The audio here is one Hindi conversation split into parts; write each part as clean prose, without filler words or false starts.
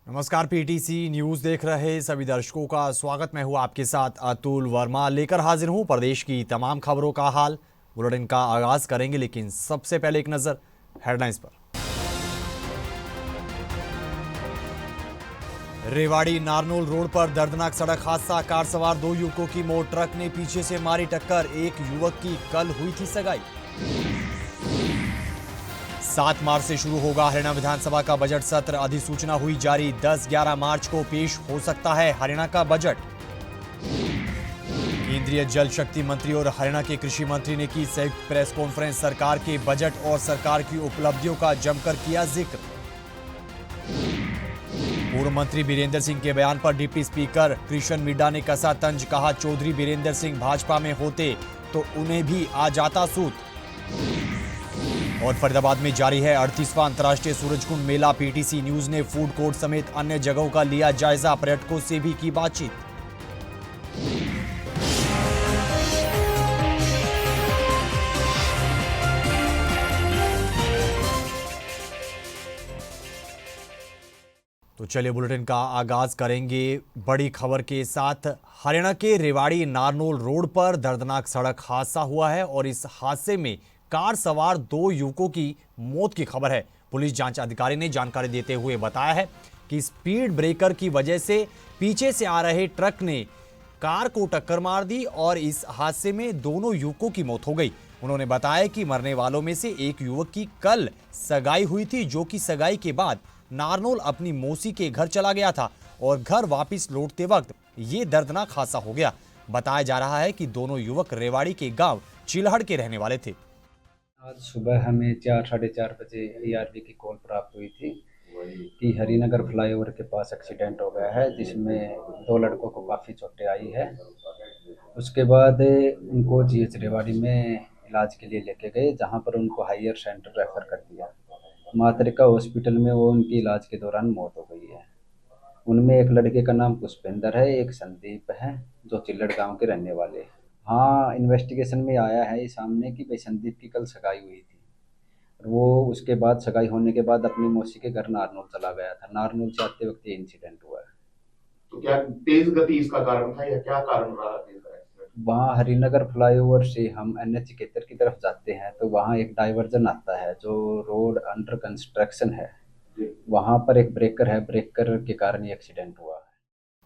नमस्कार, पीटीसी न्यूज देख रहे सभी दर्शकों का स्वागत। मैं हूं आपके साथ अतुल वर्मा, लेकर हाजिर हूं प्रदेश की तमाम खबरों का हाल। बुलेटिन का आगाज करेंगे, लेकिन सबसे पहले एक नजर हेडलाइंस पर। रेवाड़ी नारनौल रोड पर दर्दनाक सड़क हादसा, कार सवार 2 युवकों की मौत, ट्रक ने पीछे से मारी टक्कर, एक युवक की कल हुई थी सगाई। 7 मार्च से शुरू होगा हरियाणा विधानसभा का बजट सत्र, अधिसूचना हुई जारी, 10-11 मार्च को पेश हो सकता है हरियाणा का बजट। केंद्रीय जल शक्ति मंत्री और हरियाणा के कृषि मंत्री ने की संयुक्त प्रेस कॉन्फ्रेंस, सरकार के बजट और सरकार की उपलब्धियों का जमकर किया जिक्र। पूर्व मंत्री बीरेंद्र सिंह के बयान पर डिप्टी स्पीकर कृष्ण मिड्डा ने कसा तंज, कहा चौधरी बीरेंद्र सिंह भाजपा में होते तो उन्हें भी आ जाता सूत। और फरीदाबाद में जारी है 38वां अंतर्राष्ट्रीय सूरजकुंड मेला, पीटीसी न्यूज ने फूड कोर्ट समेत अन्य जगहों का लिया जायजा, पर्यटकों से भी की बातचीत। तो चलिए बुलेटिन का आगाज करेंगे बड़ी खबर के साथ। हरियाणा के रेवाड़ी नारनौल रोड पर दर्दनाक सड़क हादसा हुआ है और इस हादसे में कार सवार 2 युवकों की मौत की खबर है। पुलिस जांच अधिकारी ने जानकारी देते हुए बताया है कि स्पीड ब्रेकर की वजह से पीछे से आ रहे ट्रक ने कार को टक्कर मार दी और इस हादसे में दोनों युवकों की मौत हो गई। उन्होंने बताया कि मरने वालों में से एक युवक की कल सगाई हुई थी, जो कि सगाई के बाद नारनौल अपनी मौसी के घर चला गया था और घर वापस लौटते वक्त ये दर्दनाक हादसा हो गया। बताया जा रहा है कि दोनों युवक रेवाड़ी के गांव चिल्हड़ के रहने वाले थे। आज सुबह हमें 4-4:30 बजे ईआरबी की कॉल प्राप्त हुई थी कि हरिनगर फ्लाईओवर के पास एक्सीडेंट हो गया है, जिसमें 2 लड़कों को काफ़ी चोटें आई है। उसके बाद उनको जीएच रेवाड़ी में इलाज के लिए लेके गए, जहां पर उनको हायर सेंटर रेफर कर दिया। मातृका हॉस्पिटल में वो उनकी इलाज के दौरान मौत हो गई है। उनमें एक लड़के का नाम पुष्पेंद्र है, एक संदीप है, जो चिल्लड़ गांव के रहने वाले हैं। हाँ, इन्वेस्टिगेशन में आया है ये सामने कि भाई संदीप की कल सगाई हुई थी। वो उसके बाद सगाई होने के बाद अपनी मौसी के घर नारनौल चला गया था। नारनौल से आते वक्त ये इंसिडेंट हुआ है। तो क्या तेज गति इसका कारण था या क्या कारण रहा था इसका एक्सीडेंट? वहाँ हरिनगर फ्लाईओवर से हम NH71 की तरफ जाते हैं तो वहाँ एक डाइवर्जन आता है जो रोड अंडर कंस्ट्रक्शन है। वहाँ पर एक ब्रेकर है, ब्रेकर के कारण ये एक्सीडेंट हुआ है।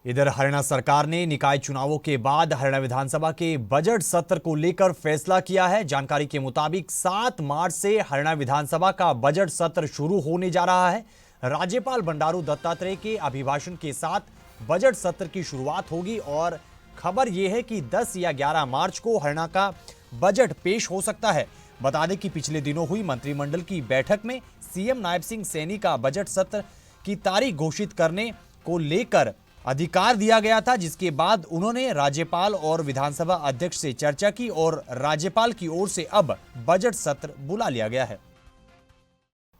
इधर हरियाणा सरकार ने निकाय चुनावों के बाद हरियाणा विधानसभा के बजट सत्र को लेकर फैसला किया है। जानकारी के मुताबिक 7 मार्च से हरियाणा विधानसभा का बजट सत्र शुरू होने जा रहा है। राज्यपाल बंडारू दत्तात्रेय के अभिभाषण के साथ बजट सत्र की शुरुआत होगी और खबर यह है कि 10 या 11 मार्च को हरियाणा का बजट पेश हो सकता है। बता दें कि पिछले दिनों हुई मंत्रिमंडल की बैठक में सीएम नायब सिंह सैनी का बजट सत्र की तारीख घोषित करने को लेकर अधिकार दिया गया था, जिसके बाद उन्होंने राज्यपाल और विधानसभा अध्यक्ष से चर्चा की और राज्यपाल की ओर से अब बजट सत्र बुला लिया गया है।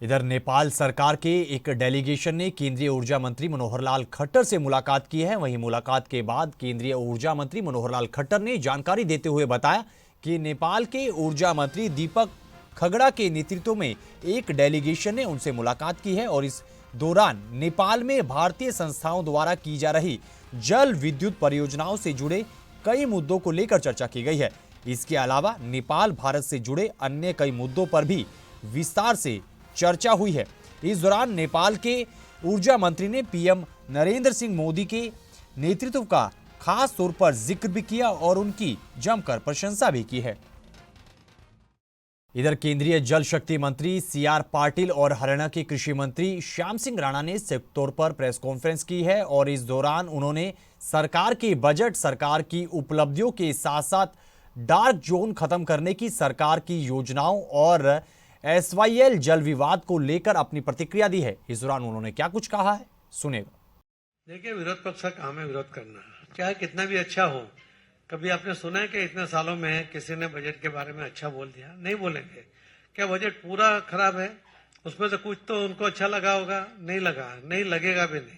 इधर नेपाल सरकार के एक डेलीगेशन ने केंद्रीय ऊर्जा मंत्री मनोहर लाल खट्टर से मुलाकात की है। वहीं मुलाकात के बाद केंद्रीय ऊर्जा मंत्री मनोहर लाल खट्टर ने जानकारी देते हुए बताया कि नेपाल के ऊर्जा मंत्री दीपक खगड़ा के नेतृत्व में एक डेलीगेशन ने उनसे मुलाकात की है और इस दौरान नेपाल में भारतीय संस्थाओं द्वारा की जा रही जल विद्युत परियोजनाओं से जुड़े कई मुद्दों को लेकर चर्चा की गई है। इसके अलावा नेपाल भारत से जुड़े अन्य कई मुद्दों पर भी विस्तार से चर्चा हुई है। इस दौरान नेपाल के ऊर्जा मंत्री ने पीएम नरेंद्र सिंह मोदी के नेतृत्व का खास तौर पर जिक्र भी किया और उनकी जमकर प्रशंसा भी की है। इधर केंद्रीय जल शक्ति मंत्री सीआर पाटिल और हरियाणा के कृषि मंत्री श्याम सिंह राणा ने संयुक्त तौर पर प्रेस कॉन्फ्रेंस की है और इस दौरान उन्होंने सरकार के बजट, सरकार की उपलब्धियों के साथ साथ डार्क जोन खत्म करने की सरकार की योजनाओं और SYL जल विवाद को लेकर अपनी प्रतिक्रिया दी है। इस दौरान उन्होंने क्या कुछ कहा है, सुनेगा। देखिए, विरोध पक्ष का काम है विरोध करना, चाहे कितना भी अच्छा हो। कभी आपने सुना है कि इतने सालों में किसी ने बजट के बारे में अच्छा बोल दिया? नहीं बोलेंगे। क्या बजट पूरा खराब है? उसमें से कुछ तो उनको अच्छा लगा होगा, नहीं लगा, नहीं लगेगा भी नहीं।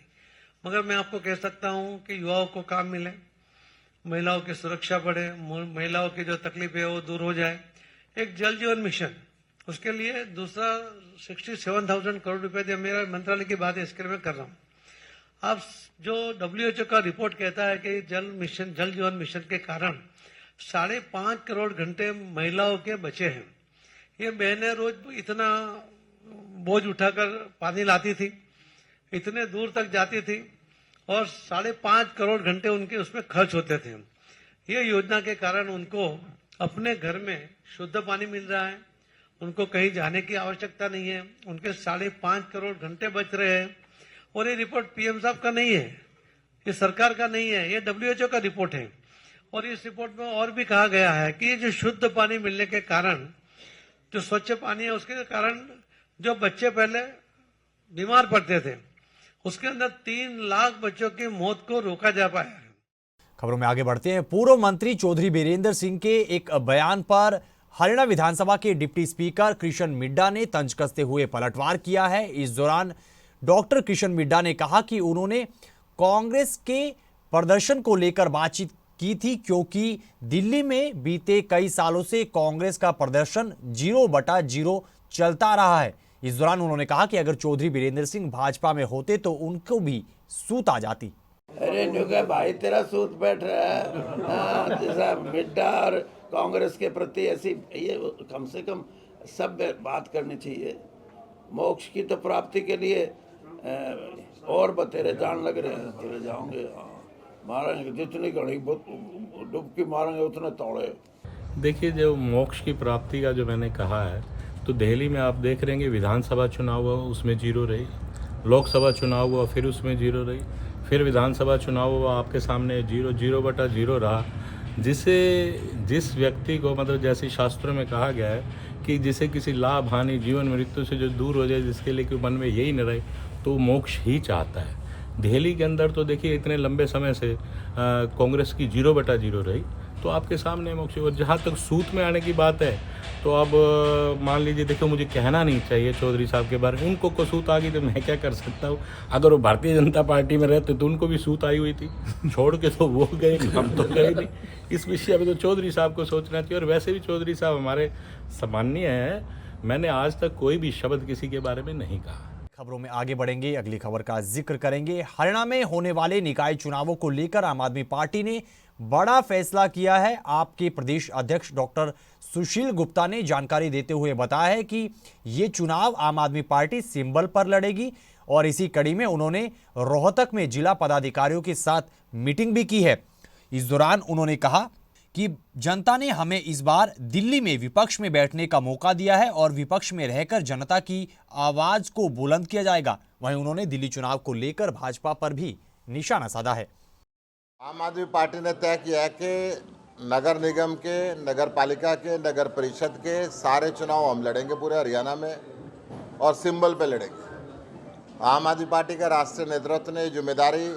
मगर मैं आपको कह सकता हूं कि युवाओं को काम मिले, महिलाओं की सुरक्षा बढ़े, महिलाओं की जो तकलीफ है वो दूर हो जाए। एक जल जीवन मिशन, उसके लिए दूसरा 67,000 करोड़ रुपए मेरा मंत्रालय की बात है, इसके लिए मैं कर रहा हूँ। अब जो WHO का रिपोर्ट कहता है कि जल जीवन मिशन के कारण 5.5 करोड़ घंटे महिलाओं के बचे हैं। ये बहनें रोज इतना बोझ उठाकर पानी लाती थी, इतने दूर तक जाती थी और 5.5 करोड़ घंटे उनके उसमें खर्च होते थे। ये योजना के कारण उनको अपने घर में शुद्ध पानी मिल रहा है, उनको कहीं जाने की आवश्यकता नहीं है, उनके 5.5 करोड़ घंटे बच रहे हैं। और ये रिपोर्ट पीएम साहब का नहीं है, ये सरकार का नहीं है, ये WHO का रिपोर्ट है। और इस रिपोर्ट में और भी कहा गया है कि ये जो शुद्ध पानी मिलने के कारण, जो स्वच्छ पानी है उसके कारण जो बच्चे पहले बीमार पड़ते थे, उसके अंदर 3 लाख बच्चों की मौत को रोका जा पाया है। खबरों में आगे बढ़ते हैं। पूर्व मंत्री चौधरी बीरेंद्र सिंह के एक बयान पर हरियाणा विधानसभा के डिप्टी स्पीकर कृष्ण मिड्डा ने तंज कसते हुए पलटवार किया है। इस दौरान डॉक्टर कृष्ण मिड्डा ने कहा कि उन्होंने कांग्रेस के प्रदर्शन को लेकर बातचीत की थी, क्योंकि दिल्ली में बीते कई सालों से कांग्रेस का प्रदर्शन 0/0 चलता रहा है। इस दौरान उन्होंने कहा कि अगर चौधरी बीरेंद्र सिंह भाजपा में होते तो उनको भी सूत आ जाती। अरे न्यूका भाई तेरा सूत बैठ रहा है, जैसा मिड्डा और कांग्रेस के प्रति ऐसी ये कम से कम सब बात करनी चाहिए। मोक्ष की तो प्राप्ति के लिए और बतेरे जान लग रहे हैं, तेरे जाओगे मारेंगे जितनी घड़ी डुबकी मारेंगे उतने तोड़े। देखिए, जो मोक्ष की प्राप्ति का जो मैंने कहा है, तो दिल्ली में आप देख रहे हैं विधानसभा चुनाव हुआ उसमें 0 रही, लोकसभा चुनाव हुआ फिर उसमें 0 रही, फिर विधानसभा चुनाव हुआ आपके सामने 0/0 रहा। जिस व्यक्ति को मतलब जैसे शास्त्रों में कहा गया है कि जिसे किसी लाभ हानि जीवन मृत्यु से जो दूर हो जाए, जिसके लिए कि मन में यही न रहे, तो मोक्ष ही चाहता है। दिल्ली के अंदर तो देखिए इतने लंबे समय से कांग्रेस की 0/0 रही, तो आपके सामने मोक्ष। और जहाँ तक सूत में आने की बात है, तो अब मान लीजिए, देखो मुझे कहना नहीं चाहिए चौधरी साहब के बारे में, उनको को सूत आ गई तो मैं क्या कर सकता हूँ। अगर वो भारतीय जनता पार्टी में रहते तो उनको भी सूत आई हुई थी, छोड़ के तो वो गए, हम तो गए नहीं। इस विषय में तो चौधरी साहब को सोचना चाहिए। और वैसे भी चौधरी साहब हमारे सम्माननीय हैं, मैंने आज तक कोई भी शब्द किसी के बारे में नहीं कहा। खबरों में आगे बढ़ेंगे, अगली खबर का जिक्र करेंगे। हरियाणा में होने वाले निकाय चुनावों को लेकर आम आदमी पार्टी ने बड़ा फैसला किया है। आपके प्रदेश अध्यक्ष डॉक्टर सुशील गुप्ता ने जानकारी देते हुए बताया है कि ये चुनाव आम आदमी पार्टी सिंबल पर लड़ेगी। और इसी कड़ी में उन्होंने रोहतक में जिला पदाधिकारियों के साथ मीटिंग भी की है। इस दौरान उन्होंने कहा कि जनता ने हमें इस बार दिल्ली में विपक्ष में बैठने का मौका दिया है और विपक्ष में रहकर जनता की आवाज को बुलंद किया जाएगा। वहीं उन्होंने दिल्ली चुनाव को लेकर भाजपा पर भी निशाना साधा है। आम आदमी पार्टी ने तय किया है कि नगर निगम के, नगर पालिका के, नगर परिषद के सारे चुनाव हम लड़ेंगे पूरे हरियाणा में, और सिंबल पे लड़ेंगे। आम आदमी पार्टी का राष्ट्रीय नेतृत्व ने जिम्मेदारी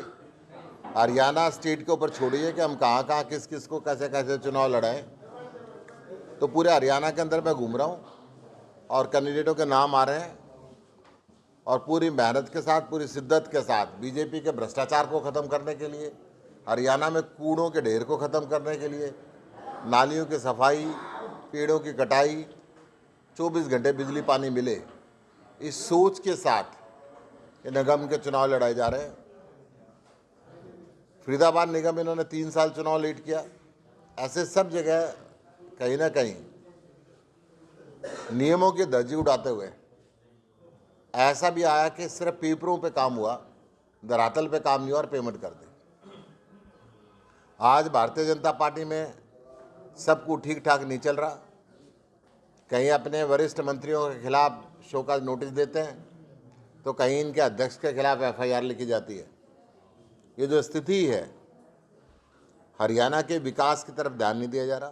हरियाणा स्टेट के ऊपर छोड़ी है कि हम कहाँ कहाँ किस किस को कैसे कैसे चुनाव लड़ाएं। तो पूरे हरियाणा के अंदर मैं घूम रहा हूँ और कैंडिडेटों के नाम आ रहे हैं, और पूरी मेहनत के साथ, पूरी शिद्दत के साथ बीजेपी के भ्रष्टाचार को ख़त्म करने के लिए, हरियाणा में कूड़ों के ढेर को ख़त्म करने के लिए, नालियों की सफाई, पेड़ों की कटाई, 24 घंटे बिजली पानी मिले, इस सोच के साथ ये निगम के चुनाव लड़ाए जा रहे हैं। फरीदाबाद निगम इन्होंने 3 साल चुनाव लेट किया। ऐसे सब जगह कहीं ना कहीं नियमों की धज्जी उड़ाते हुए ऐसा भी आया कि सिर्फ पेपरों पे काम हुआ, धरातल पे काम नहीं हुआ और पेमेंट कर दी। आज भारतीय जनता पार्टी में सब कुछ ठीक ठाक नहीं चल रहा। कहीं अपने वरिष्ठ मंत्रियों के खिलाफ शोकॉज नोटिस देते हैं, तो कहीं इनके अध्यक्ष के खिलाफ FIR लिखी जाती है। ये जो स्थिति है, हरियाणा के विकास की तरफ ध्यान नहीं दिया जा रहा।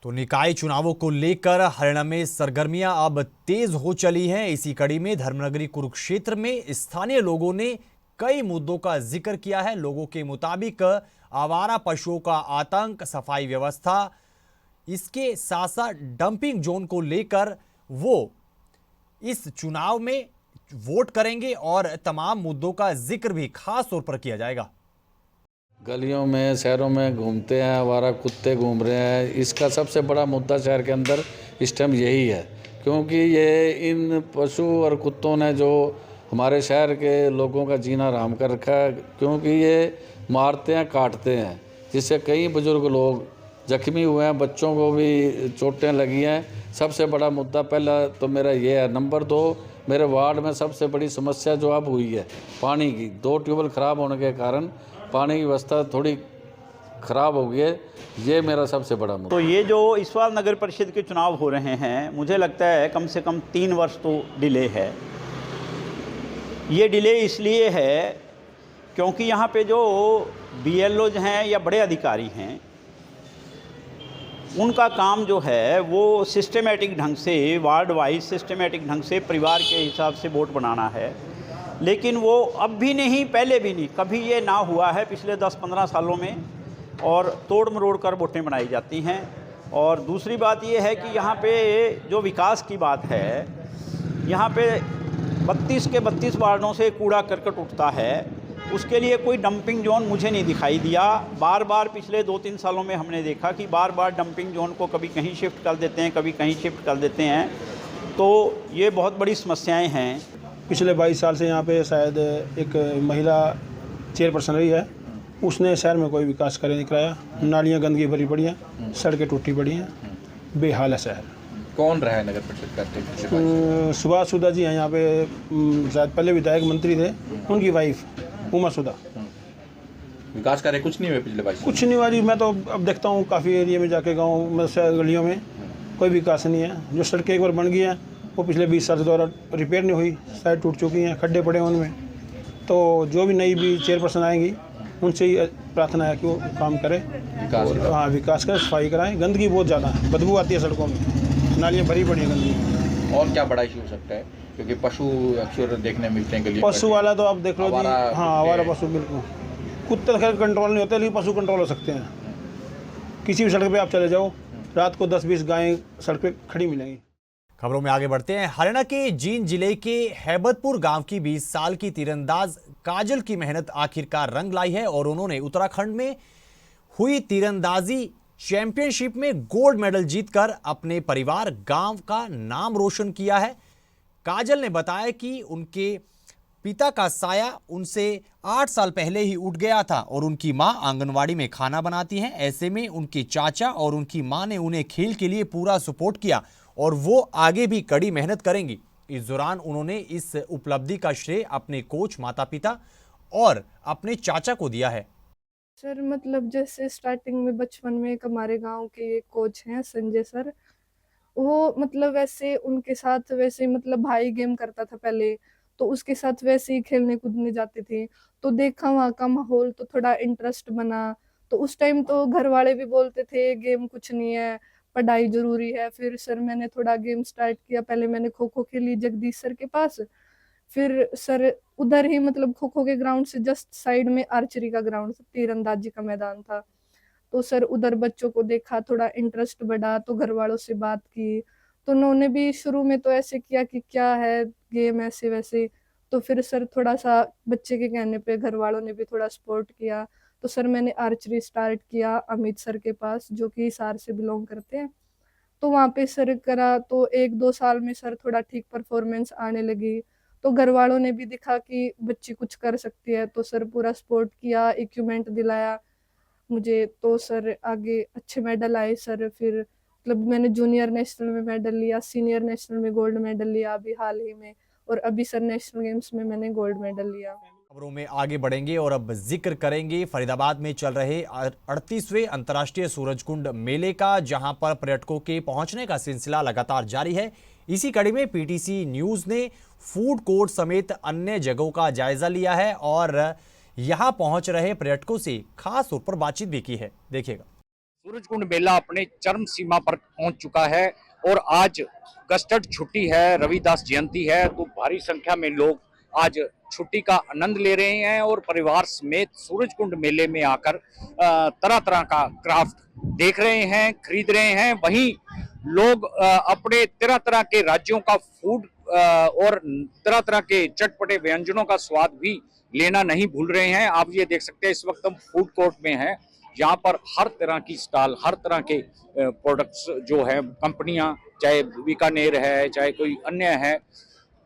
तो निकाय चुनावों को लेकर हरियाणा में सरगर्मियां अब तेज हो चली हैं। इसी कड़ी में धर्मनगरी कुरुक्षेत्र में स्थानीय लोगों ने कई मुद्दों का जिक्र किया है। लोगों के मुताबिक आवारा पशुओं का आतंक, सफाई व्यवस्था, इसके साथ साथ डंपिंग जोन को लेकर वो इस चुनाव में वोट करेंगे और तमाम मुद्दों का जिक्र भी खास तौर पर किया जाएगा। गलियों में, शहरों में घूमते हैं, आवारा कुत्ते घूम रहे हैं। इसका सबसे बड़ा मुद्दा शहर के अंदर इस टाइम यही है, क्योंकि ये इन पशु और कुत्तों ने जो हमारे शहर के लोगों का जीना हराम कर रखा है, क्योंकि ये मारते हैं, काटते हैं, जिससे कई बुजुर्ग लोग जख्मी हुए हैं, बच्चों को भी चोटें लगी हैं। सबसे बड़ा मुद्दा पहला तो मेरा ये है। नंबर 2, मेरे वार्ड में सबसे बड़ी समस्या जो अब हुई है पानी की। 2 ट्यूबवेल ख़राब होने के कारण पानी की व्यवस्था थोड़ी ख़राब हो गई है। ये मेरा सबसे बड़ा मुद्दा। तो ये जो इस बार नगर परिषद के चुनाव हो रहे हैं, मुझे लगता है कम से कम 3 वर्ष तो डिले है। ये डिले इसलिए है क्योंकि यहाँ पे जो BLOज हैं या बड़े अधिकारी हैं, उनका काम जो है वो सिस्टमेटिक ढंग से, वार्ड वाइज सिस्टमेटिक ढंग से परिवार के हिसाब से वोट बनाना है। लेकिन वो अब भी नहीं, पहले भी नहीं, कभी ये ना हुआ है पिछले 10-15 सालों में, और तोड़ मरोड़ कर वोटें बनाई जाती हैं। और दूसरी बात ये है कि यहाँ पे जो विकास की बात है, यहाँ पे 32 के 32 वार्डों से कूड़ा करकट उठता है, उसके लिए कोई डंपिंग जोन मुझे नहीं दिखाई दिया। बार बार पिछले 2-3 सालों में हमने देखा कि बार बार डंपिंग जोन को कभी कहीं शिफ्ट कर देते हैं, कभी कहीं शिफ्ट कर देते हैं। तो ये बहुत बड़ी समस्याएं हैं। पिछले 22 साल से यहाँ पे शायद एक महिला चेयरपर्सन रही है, उसने शहर में कोई विकास करे नहीं कराया। नालियाँ गंदगी भरी पड़ी हैं, सड़कें टूटी पड़ी हैं, बेहाल है शहर। कौन रहा है नगर परिषद का? सुभाष सुधा जी हैं यहाँ पे, शायद पहले विधायक मंत्री थे, उनकी वाइफ उमा सुधा। विकास कार्य कुछ नहीं हुए पिछले 22 कुछ नहीं हुआ जी। मैं तो अब देखता हूँ काफ़ी एरिया में जाके, गाँव में गलियों में कोई विकास नहीं है। जो सड़कें एक बार बन गई हैं वो पिछले 20 साल से दोबारा रिपेयर नहीं हुई, शायद टूट चुकी हैं, खड्डे पड़े हैं उनमें। तो जो भी नई भी चेयरपर्सन आएंगी उनसे ही प्रार्थना है कि वो काम करें, हाँ विकास करें, सफाई कराएं। गंदगी बहुत ज़्यादा है, बदबू आती है सड़कों में, नालियाँ भरी पड़ी हैं गंदगी। और क्या बड़ा इशू हो सकता है? क्योंकि पशु अक्सर देखने मिलते हैं गली। पशु वाला तो आप देख लो जी, हाँ आवारा पशु बिल्कुल। कुत्ते खैर कंट्रोल नहीं होते, लेकिन पशु कंट्रोल हो सकते हैं। किसी भी सड़क पे आप चले जाओ, रात को 10-20 गायें सड़क पे खड़ी मिलेंगी। खबरों में आगे बढ़ते हैं। हरियाणा के जींद जिले के हैबतपुर गांव की 20 साल की तीरंदाज काजल की मेहनत आखिरकार रंग लाई है और उन्होंने उत्तराखंड में हुई तीरंदाजी चैंपियनशिप में गोल्ड मेडल जीतकर अपने परिवार, गांव का नाम रोशन किया है। काजल ने बताया कि उनके पिता का साया उनसे 8 साल पहले ही उठ गया था और उनकी मां आंगनवाड़ी में खाना बनाती हैं। ऐसे में उनके चाचा और उनकी मां ने उन्हें खेल के लिए पूरा सपोर्ट किया और वो आगे भी कड़ी मेहनत करेंगी। इस दौरान उन्होंने इस उपलब्धि का श्रेय अपने कोच, माता पिता और अपने चाचा को दिया है। सर मतलब जैसे स्टार्टिंग में बचपन में एक हमारे गांव के एक कोच हैं संजय सर, वो मतलब वैसे उनके साथ वैसे मतलब भाई गेम करता था पहले, तो उसके साथ वैसे ही खेलने कूदने जाते थे। तो देखा वहाँ का माहौल तो थोड़ा इंटरेस्ट बना। तो उस टाइम तो घर वाले भी बोलते थे गेम कुछ नहीं है, पढ़ाई जरूरी है। फिर सर मैंने थोड़ा गेम स्टार्ट किया। पहले मैंने खो खो खेली जगदीश सर के पास, फिर सर उधर ही मतलब खो खो के ग्राउंड से जस्ट साइड में आर्चरी का ग्राउंड, तीरंदाजी का मैदान था। तो सर उधर बच्चों को देखा, थोड़ा इंटरेस्ट बढ़ा, तो घर वालों से बात की। तो उन्होंने भी शुरू में तो ऐसे किया कि क्या है गेम ऐसे वैसे। तो फिर सर थोड़ा सा बच्चे के कहने पे घर वालों ने भी थोड़ा सपोर्ट किया। तो सर मैंने आर्चरी स्टार्ट किया अमित सर के पास, जो कि हिसार से बिलोंग करते हैं। तो वहाँ पे सर करा तो 1-2 साल में सर थोड़ा ठीक परफॉर्मेंस आने लगी। तो घर वालों ने भी देखा कि बच्ची कुछ कर सकती है, तो सर पूरा सपोर्ट किया, इक्विपमेंट दिलाया मुझे। तो सर आगे अच्छे मेडल आए सर। फिर मतलब मैंने जूनियर नेशनल में मेडल लिया, सीनियर नेशनल में गोल्ड मेडल लिया अभी हाल ही में, और अभी सर नेशनल गेम्स में मैंने गोल्ड मेडल लिया। खबरों में आगे बढ़ेंगे और अब जिक्र करेंगे फरीदाबाद में चल रहे 38वें अंतर्राष्ट्रीय सूरजकुंड मेले का, जहां पर पर्यटकों के पहुंचने का सिलसिला लगातार जारी है। इसी कड़ी में पीटीसी न्यूज ने फूड कोर्ट समेत अन्य जगहों का जायजा लिया है और यहां पहुंच रहे पर्यटकों से खास तौर पर बातचीत भी की है। देखिएगा। सूरजकुंड मेला अपने चरम सीमा पर पहुंच चुका है और आज गस्टर्ड छुट्टी है, रविदास जयंती है, तो भारी संख्या में लोग आज छुट्टी का आनंद ले रहे हैं और परिवार समेत सूरजकुंड मेले में आकर तरह तरह का क्राफ्ट देख रहे हैं, खरीद रहे हैं। वहीं लोग अपने तरह तरह के राज्यों का फूड और तरह तरह के चटपटे व्यंजनों का स्वाद भी लेना नहीं भूल रहे हैं। आप ये देख सकते हैं, इस वक्त हम फूड कोर्ट में हैं। यहाँ पर हर तरह की स्टॉल, हर तरह के प्रोडक्ट्स जो है, कंपनियां, चाहे बीकानेर है चाहे कोई अन्य है,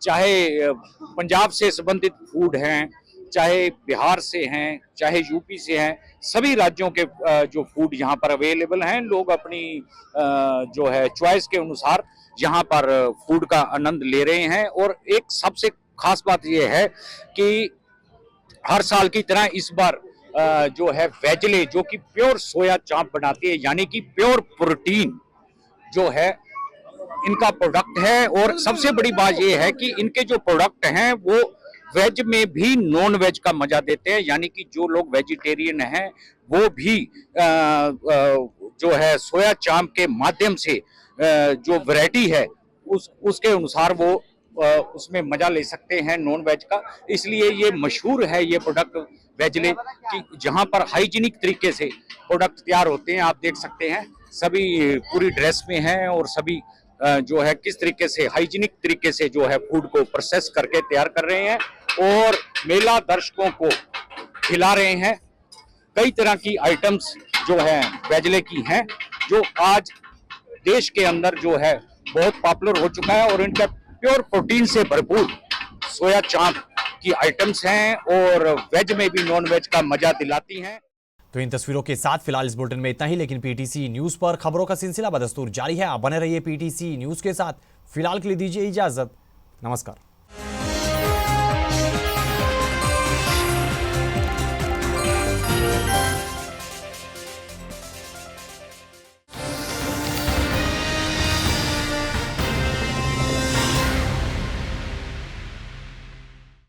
चाहे पंजाब से संबंधित फूड हैं, चाहे बिहार से हैं, चाहे यूपी से हैं, सभी राज्यों के जो फूड यहाँ पर अवेलेबल हैं। लोग अपनी जो है चॉइस के अनुसार यहाँ पर फूड का आनंद ले रहे हैं। और एक सबसे खास बात यह है कि हर साल की तरह इस बार जो है वेजले, जो कि प्योर सोया चाप बनाती है, यानी कि प्योर प्रोटीन जो है इनका प्रोडक्ट है। और सबसे बड़ी बात यह है कि इनके जो प्रोडक्ट हैं वो वेज में भी नॉन वेज का मजा देते हैं, यानी कि जो लोग वेजिटेरियन हैं वो भी जो है सोया चाप के माध्यम से जो वैरायटी है उसके अनुसार वो उसमें मजा ले सकते हैं नॉन वेज का। इसलिए ये मशहूर है ये प्रोडक्ट वेजले कि जहां पर हाइजीनिक तरीके से प्रोडक्ट तैयार होते हैं। आप देख सकते हैं सभी पूरी ड्रेस में हैं और सभी जो है किस तरीके से हाइजीनिक तरीके से जो है फूड को प्रोसेस करके तैयार कर रहे हैं और मेला दर्शकों को खिला रहे हैं। कई तरह की आइटम्स जो है वेजले की हैं जो आज देश के अंदर जो है बहुत पॉपुलर हो चुका है और इनका प्योर प्रोटीन से भरपूर सोया चाप की आइटम्स हैं और वेज में भी नॉन वेज का मजा दिलाती हैं। तो इन तस्वीरों के साथ फिलहाल इस बुलेटिन में इतना ही, लेकिन पीटीसी न्यूज पर खबरों का सिलसिला बदस्तूर जारी है। आप बने रहिए पीटीसी न्यूज के साथ। फिलहाल के लिए दीजिए इजाजत। नमस्कार।